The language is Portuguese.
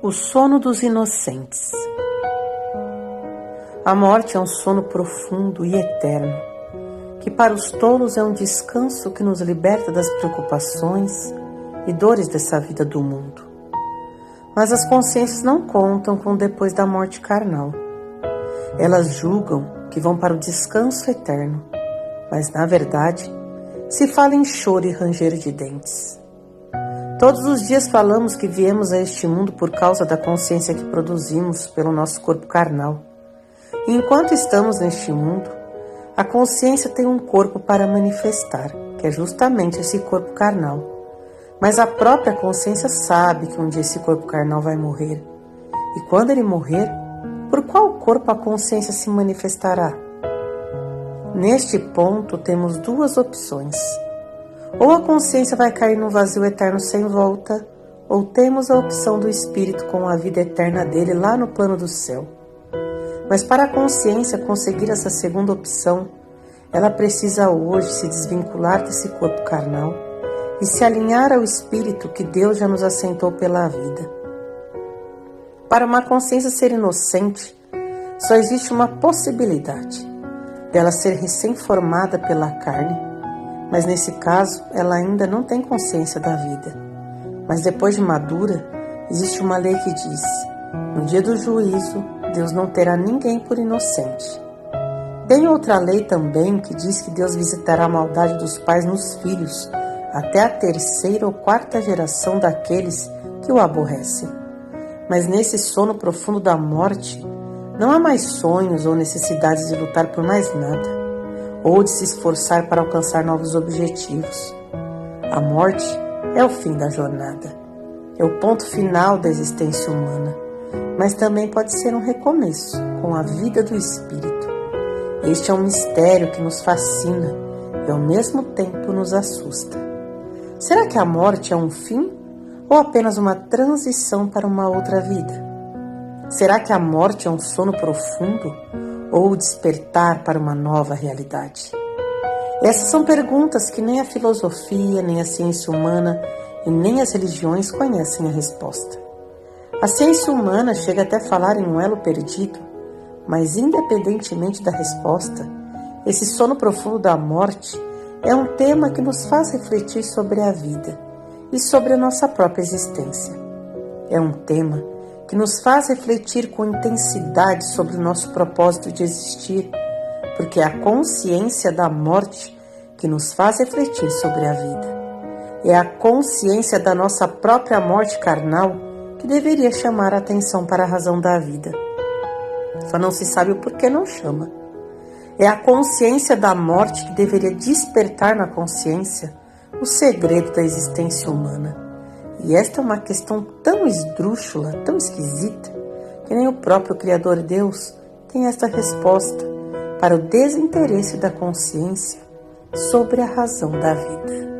O sono dos inocentes. A morte é um sono profundo e eterno, que para os tolos é um descanso que nos liberta das preocupações e dores dessa vida do mundo. Mas as consciências não contam com depois da morte carnal. Elas julgam que vão para o descanso eterno, mas na verdade se fala em choro e ranger de dentes. Todos os dias falamos que viemos a este mundo por causa da consciência que produzimos pelo nosso corpo carnal. E enquanto estamos neste mundo, a consciência tem um corpo para manifestar, que é justamente esse corpo carnal. Mas a própria consciência sabe que um dia esse corpo carnal vai morrer. E quando ele morrer, por qual corpo a consciência se manifestará? Neste ponto temos duas opções. Ou a consciência vai cair num vazio eterno sem volta, ou temos a opção do espírito com a vida eterna dele lá no plano do céu. Mas para a consciência conseguir essa segunda opção, ela precisa hoje se desvincular desse corpo carnal e se alinhar ao espírito que Deus já nos assentou pela vida. Para uma consciência ser inocente, só existe uma possibilidade dela ser recém-formada pela carne. Mas nesse caso, ela ainda não tem consciência da vida. Mas depois de madura, existe uma lei que diz: no dia do juízo, Deus não terá ninguém por inocente. Tem outra lei também que diz que Deus visitará a maldade dos pais nos filhos, até a terceira ou quarta geração daqueles que o aborrecem. Mas nesse sono profundo da morte, não há mais sonhos ou necessidades de lutar por mais nada, ou de se esforçar para alcançar novos objetivos. A morte é o fim da jornada, é o ponto final da existência humana, mas também pode ser um recomeço com a vida do espírito. Este é um mistério que nos fascina e ao mesmo tempo nos assusta. Será que a morte é um fim ou apenas uma transição para uma outra vida? Será que a morte é um sono profundo ou despertar para uma nova realidade? Essas são perguntas que nem a filosofia, nem a ciência humana e nem as religiões conhecem a resposta. A ciência humana chega até a falar em um elo perdido, mas independentemente da resposta, esse sono profundo da morte é um tema que nos faz refletir sobre a vida e sobre a nossa própria existência. É um tema que nos faz refletir com intensidade sobre o nosso propósito de existir, porque é a consciência da morte que nos faz refletir sobre a vida. É a consciência da nossa própria morte carnal que deveria chamar a atenção para a razão da vida. Só não se sabe o porquê não chama. É a consciência da morte que deveria despertar na consciência o segredo da existência humana. E esta é uma questão tão esdrúxula, tão esquisita, que nem o próprio Criador Deus tem esta resposta para o desinteresse da consciência sobre a razão da vida.